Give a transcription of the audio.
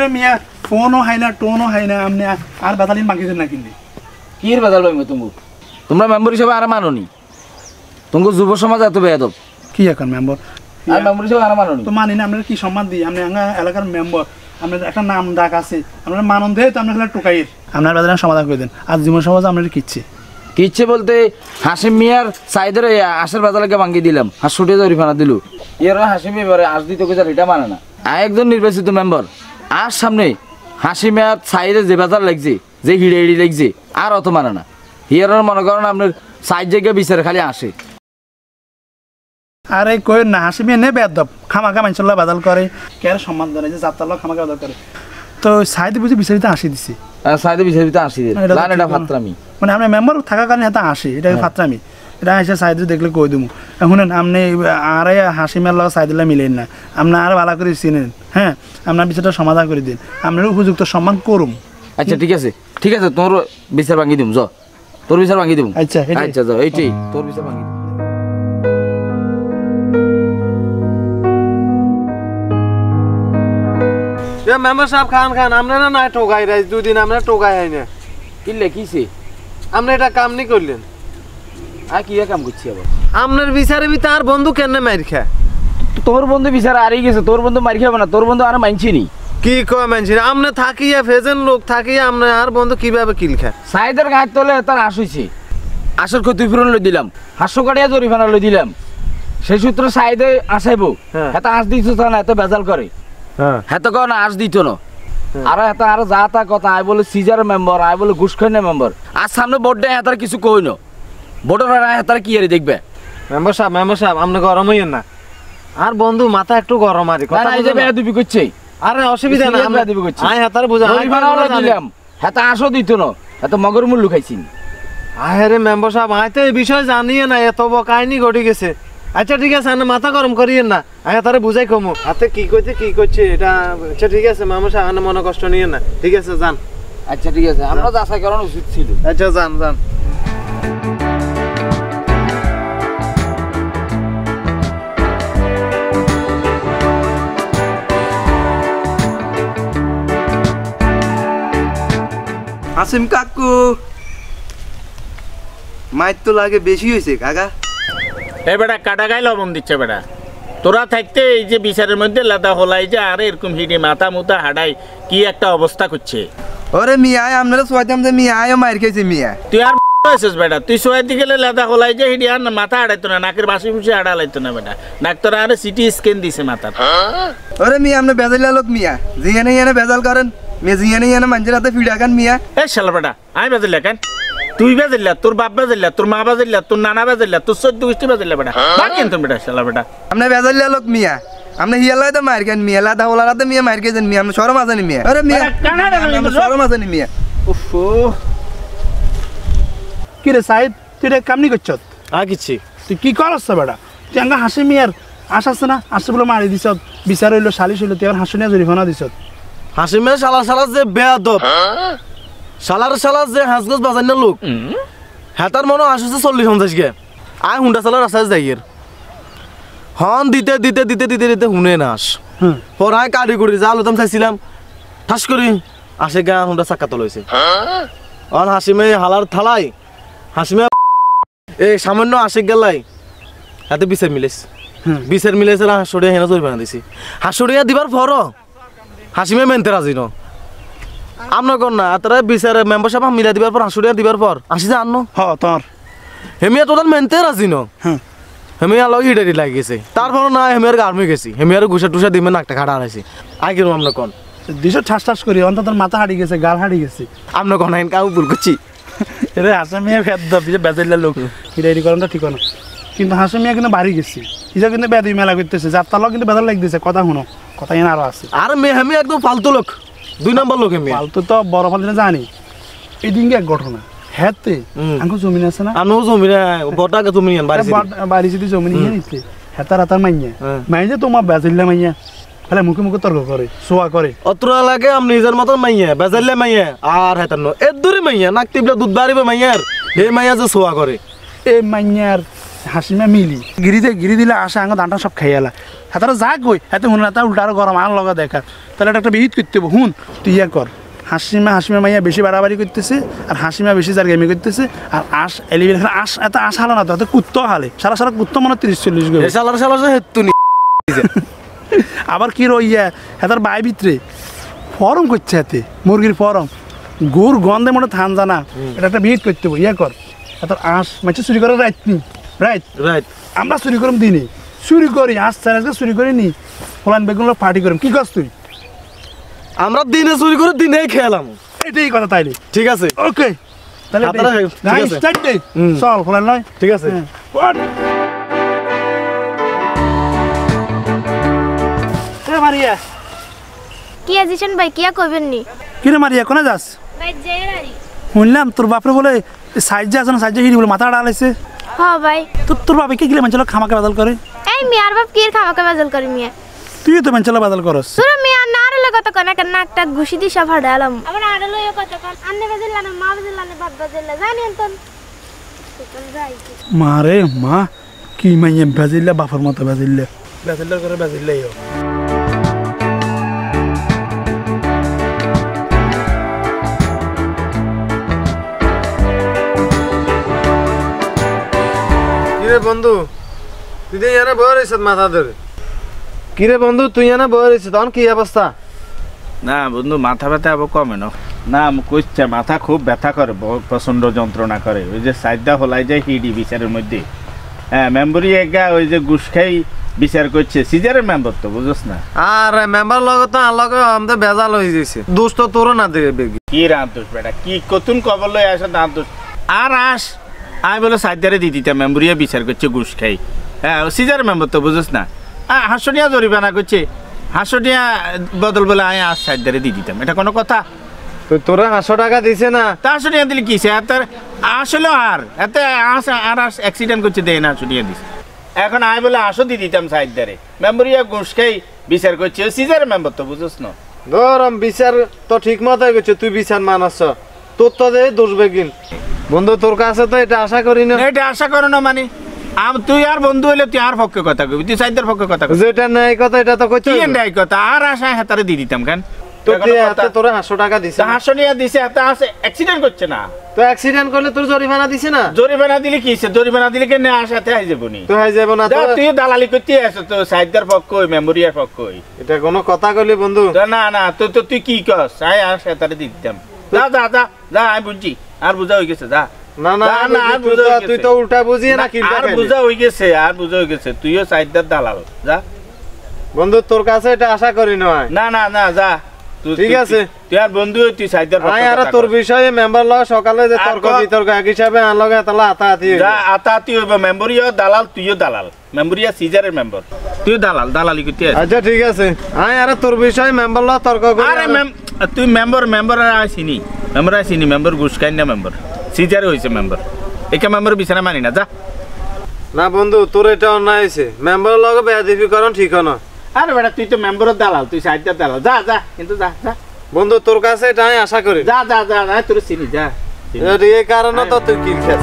রে মিয়া ফোনও হয় না টোনও হয় না আপনি আর বেতালিন মাগিছেন না কিন্তু কি এর বেতাল পাইমু তোমরা মেম্বার হিসেবে আর মানোনি তোমাকে যুব সমাজ এত বেয়াদব কি এখন মেম্বার আর মেম্বার হিসেবে আর মানোনি তো মানি না আমরা কি সম্মান দিই আপনি এলাকার মেম্বার আপনার একটা নাম ডাক আছে আপনার মানন দেয় তো আপনার খেলা টোকাইয়ের আপনার বেতালিন সমাধান করে দেন আর জীবন সমাজ আপনার কিচ্ছে বলতে হাসিম মিয়ার সাইদের আশের বেতালকে ভাঙ্গি দিলাম হাস ছুটে জরিফানা দিল এর হাসিম এবারে আজ দিতে গেছে এটা মানে না একজন নির্বাচিত মেম্বার আর সামনে হাসিম মিয়ার সাইডে যে বেতাল লাগছে যে হিড়ে হিড়ি লাগছে আর অত মানে না হিয়ার মনে করেন আপনার সাইড জায়গায় বিচারে খালি আসে আরে কই না হাসিম মিয়া নে বেদব খামাখা মানুষের বাদাল করে কে সম্মান দেয় যে যাত্রার লোক খামাখা বাদাল করে তো সাইডে বুঝে বিচারিতে আসি দিছে সাইডে বিচারিতে আসি দেন এটা ফাত্রামি মানে আমরা মেম্বার থাকার কারণে এটা আসি এটা ফাত্রামি এটা এসে সাইডে দেখলে কই দিমু এখন আপনি আরে হাসিমের লগে সাইডে মিলেন না আপনি আর ভালো করে চিনেন হ্যাঁ আপনার বিচারটা সমাধান করে দিন আপনার উপযুক্ত সম্মান করুম আচ্ছা ঠিক আছে তোর বিচার ভাঙি দিম য তোর বিচার ভাঙি দিম আচ্ছা যাও এইটাই তোর বিচার ভাঙি দিম মেম্বার সাহেব খান আপনারা না টোকাই রাইজ দুদিন আমরা টোকাই হয় না কিনলে কিসে আপনি এটা কাম নি করলেন আর কি কাম করছি আবার আপনার বিচারে বি তার বন্ধু কেন মার খা তোর বন্ধু বিচার আরই গেছে তোর বন্ধু মার খাবে না তোর বন্ধু আর মানছি নি কি কয় মানছি আপনি থাকিয়া ফেজেন লোক থাকিয়া আপনি আর বন্ধু কিভাবে কিল খা সাইদের গাছ তলে তার আসইছে আসর ক্ষতিপূরণ লই দিলাম 500 কাটিয়া জরিমানা লই দিলাম সেই সূত্র সাইদে আসাইবো এত আস দিছ না এত বেজাল করে হ্যাঁ তো না আস দিত না আর এত আর যা তা কথা আই বলে সিজার মেম্বার আই বলে ঘুষখাইনা মেম্বার আর সামনে বোর্ডে এতার কিছু কই না বোর্ডের এতার কি আর দেখবে মেম্বার সাহেব আপনি গরম হইয়েন না আর বন্ধু মাথা একটু গরম আরে কথা না এই যে বেয়া দিবি করছে আরে অসুবিধা না আমরা দিবি করছি আই হাতার বুঝা জরিমানা দিলাম এত আসো দিত না এত মগর মূল্য খাইছিন আরে মেম্বার সাহেব আই তো এই বিষয় জানিয়ে না এত কাহিনী ঘটে গেছে আচ্ছা ঠিক আছে আপনি মাথা গরম করিয়েন না আমি তারে বুঝাই কমু হাতে কি করছে এটা আচ্ছা ঠিক আছে মামা সাহেব আপনি মনে কষ্ট নিয়েন না ঠিক আছে যান আচ্ছা ঠিক আছে আমরা যাচাই করানো উচিত ছিল আচ্ছা যান হাসিম কাকু মাইর তো লাগে বেশি হয়েছে কাকা এ বেটা কাটা গায়ে লবণ দিচ্ছে বেটা তোরা থাকতে এই যে বিচারের মধ্যে লাদা হলাই যে আর এরকম হিডে মাথা মুথা হাডাই কি একটা অবস্থা করছে ওরে মিয়ায় আপনারা সোয়াইতাম যে মিয়ায়ও মাইর খেয়েছে মিয়া তুই আর আছিস বেটা তুই সোয়াইতে গেলে লাদা হলাই যে হিডে আর মাথা হাডাইতো না নাকের বাসি বুসি হাডা লাইতো না বেটা ডাক্তার আর সিটি স্ক্যান দিছে মাথার ওরে মিয়া আপনি বেজাল লোক মিয়া জিয়ানে ইয়ানে বেজাল করেন মিয়া জিয়ানে ইয়ানে মানুষের হাতে ফিডা খান মিয়া এ শালা বেটা আমি বেজাল কেন তুই বেজাল্লা তোর বাপ বেজাল্লা তোর মা বেজাল্লা তোর নানা বেজাল্লা তোর 14 গোষ্ঠী বেজাল্লা বেটা বাদ কেন তুমি বেটা শালা বেটা আপনি বেজাল লোক মিয়া আপনি হিয়ালাই তো মাইর খান মিয়া লাদা ওলারাতে মিয়া মাইর খেয়েছেন মিয়া আপনি শরম আছে নি মিয়া আরে মিয়া শরম আছে নি মিয়া উফো কি রে সাইদ তুই রে কামনি করছ কিচ্ছি তুই কি করছ বেটা তুই আঙ্গা হাসি মিয়ার আসাছে না আসছে বলে মারি দিছ বিচার হইলো সালিশ হইলো তুই আর হাসি নিয়ে জরিমানা দিছ হাসিমের শালা যে বেয়াদব শালার যে হাঁসগোস বাজানোর লোক হেতার মনে আসছে 40-50 গে আয় হুন্ডা চালার আসাস যাইয়ের হন দিতে হুনে নাস পর আয় কারি করি যা লতাম চাইছিলাম ঠাস করি আসে গা হুন্ডা চাক্কা তলাইছে অন হাসিমে হালার থালাই হাসিমে এই সামান্য আসে গেলাই হাতে বিচার মিলেছে না হাসড়িয়া হেনা জরিমানা দিছি হাসড়িয়া দিবার পর হাসিমে মেনতে রাজি ন আপনার কর না তারা বিচারে মেম্বার সাহেব মিলাই দিবার পর হাসড়িয়া দিবার পর আসি যে আনো তোর হেমিয়া টোটাল মেনতে রাজি ন হেমিয়া লগ হিডারি লাগি গেছে তারপর না হেমিয়ার আর্মি গেছি হেমিয়ার ঘুষা টুসা দিবে নাকটা কাটা হারাইছি আই কিরম আপনার কন দিশো ঠাস করি অন্তত মাথা হারিয়ে গেছে গাল হারিয়ে গেছে আপনার কন আইন কাউ ভুল করছি রে হাসমিয়া ফেদ বেজাইলা লোক হিডারি করেন ঠিক না কিন্তু হাসমিয়া কিন্তু বাড়ি গেছি ইজা কিন্তু বেদি মেলা করতেছে যাত্রা লোক কিন্তু বেজাল লাগতেছে কথা শুনো কথা এনে আরো আছে আর হেমি একদম ফালতু লোক 2 নম্বর লোক হেমি ফালতু তো বড় ফালতু জানি এই দিনকে এক ঘটনা হেতে আঙ্কু জমিন আছে না আনো জমিন বড়টাকে জমিন বাড়ি যদি জমিন নিয়ে নিতে হেতার মাইয়া তোমার বেজাইলা মাইয়া ফেলে মুখে তর্ক করে শোয়া করে অত্র লাগে আমি নিজের মতন মাইয়া বেজাইলে মাইয়া আর হেতার এর দূরে মাইয়া নাক টিপলে দুধ বাড়িবে মাইয়ার হে মাইয়া যে শোয়া করে এই মাইয়ার হাসিমা মিলি গিরি দিলে আসে আঙ দানটা সব খাই এলা হাতারা যা কই এত হুন না তা উল্টা আরো গরম আর লগা দেখা তাহলে এটা একটা বিহিত করতে হবে হুন তুই ইয়া কর হাসিমা মাইয়া বেশি বাড়াবাড়ি করতেছে আর হাসিমা বেশি জারগেমি করতেছে আর আশ এলিভেন আশ এত আশ হালো না তো এত কুত্তো হালে সারা কুত্তো মনে 30-40 গো শালার হেতু নি আবার কি রইয়া হেতার বাই ভিতরে ফরম করছে হাতে মুরগির ফরম গুড় গন্ধে মনে থান জানা এটা একটা বিহিত করতে হবে ইয়া কর এত আশ মাছে চুরি করে রাইট আমরা চুরি করম দিনে চুরি করি আজ আজকে চুরি করি নি ফলান বেগুন পার্টি করিম কি কর তুই আমরা দিনে চুরি করে দিনেই খেলাম এটাই কথা তাইলে ঠিক আছে ওকে তাহলে আপনারা ঠিক আছে। স্টার্ট দে চল ফলান নয় ঠিক আছে মারিয়া কি আজিছেন ভাই কিয়া কইবেন নি কিরে মারিয়া কোনে যাস ভাই জেরারি শুনলাম তোর বাপরে বলে সাইজে আছে না সাইজে হিড়ি বলে মাথা ডালাইছে হ ভাই তোর বাপে কি গেলে মানছিল খামাকে বাদল করে এই মিয়ার বাপ কি খামাকে বাজল করি মিয়া তুই তো মানছিল বাদল করস সুরে মিয়া নারলে কত কোনা কেন একটা ঘুষি দি সব হাডালাম আবার আড়লো কত কোন আন্নে বাজল না মা বাজল না বাপ বাজল জানি অন্তন মারে মা কি মাইয়া বাজিল্লা বাপর মতো বাজিল্লা করে বাজিল্লাই কিরে বন্ধু তুই তো এখানে বয়ে রয়েছ মাথা ধরে কিরে বন্ধু তুই এখানে বয়ে রয়েছ তখন কি অবস্থা না বন্ধু মাথা ব্যথা আবার কমে না কইছে মাথা খুব ব্যথা করে প্রচন্ড যন্ত্রণা করে ওই যে সাইডটা হলাই যায় হিডি বিচারের মধ্যে হ্যাঁ মেম্বরি একা ওই যে ঘুষ খাই বিচার করছে সিজারের মেম্বার তো বুঝছ না আর মেম্বার লগে তো আর লগে আমাদের বেজাল হয়ে যাইছে দোষ তো তোরও না দেবে বেগি কি রাত দোষ বেটা কি কতুন কবর লই আসে দাঁত দোষ আর আস আমি বলে সাইডারে দি দিতাম মেম্বরিয়া বিচার করছে ঘুষ খাই হ্যাঁ সিজারের মেম্বার তো বুঝছ না হাসনিয়া জরিমানা করছে হাসনিয়া বদল বলে আমি আজ সাইডারে দি দিতাম এটা কোনো কথা তো তোরা 500 টাকা দিছে না তা হাসনিয়া দিলে কি আসলে আর এতে আর অ্যাক্সিডেন্ট করছে দেয় না হাসনিয়া দিছে এখন আমি বলে আসো দি দিতাম সাইডারে মেম্বরিয়া ঘুষ খাই বিচার করছে সিজারের মেম্বার তো বুঝছ না ধরম বিচার তো ঠিক মতোই করছে তুই বিচার মানাস তোর তো দে দোষ বেগিন বন্ধু তোর কাছে তো এটা আশা করি না এটা আশা করো না মানে তুই আর বন্ধু হইলে তুই আর পক্ষে কথা কবি তুই সাইডের পক্ষে কথা কবি যেটা নাই কথা এটা তো কইছিস কি নাই কথা আর আশা হেতারে দি দিতাম কেন তোর হাতে তোরা 500 টাকা দিছে হাসনিয়া দিছে হাতে আছে অ্যাক্সিডেন্ট করছে না তো অ্যাক্সিডেন্ট করলে তোর জরিমানা দিছে না জরিমানা দিলে কি জরিমানা দিলে কেন আসাতে আই যাবনি তো হই যাব না তো তুই দালালি করতে আছো তো সাইডের পক্ষ ওই মেমোরিয়ার পক্ষ ওই এটা কোনো কথা কইলি বন্ধু না তুই কি কস আই আর হেতারে দি দিতাম যা আমি বুঝছি আর বুঝা হয়ে গেছে যা না তুই তো উল্টা বুঝিয়ে না কি আর বুঝা হয়ে গেছে তুইও সাইডের দালাল যা বন্ধু তোর কাছে এটা আশা করি না যা ঠিক আছে তুই আর বন্ধু তুই সাইডের আই আর তোর বিষয়ে মেম্বার লগ সকালে যে তর্ক বিতর্ক এক হিসাবে আন লগে তালা আতাআতি যা আতাআতি হইব মেম্বরিও দালাল তুইও দালাল মেম্বরিয়া সিজারের মেম্বার তুই দালালি করতে আচ্ছা ঠিক আছে আই আর তোর বিষয়ে মেম্বার লগ তর্ক করি আরে তুই মেম্বার আসিনি মেম্বার ঘুষকাই না মেম্বার সিজারে হইছে মেম্বার একা মেম্বার বিছানা মানি না যা না বন্ধু তোর এটা অন্যায় হইছে মেম্বার লগ বেয়াদবি করন ঠিক না আরে বেটা তুই তো মেম্বারের দালাল তুই সাইডের দালাল যা কিন্তু যা বন্ধু তোর কাছে এটা আমি আশা করি যা তোর চিনি যা এই কারণে তো তুই কিল খাস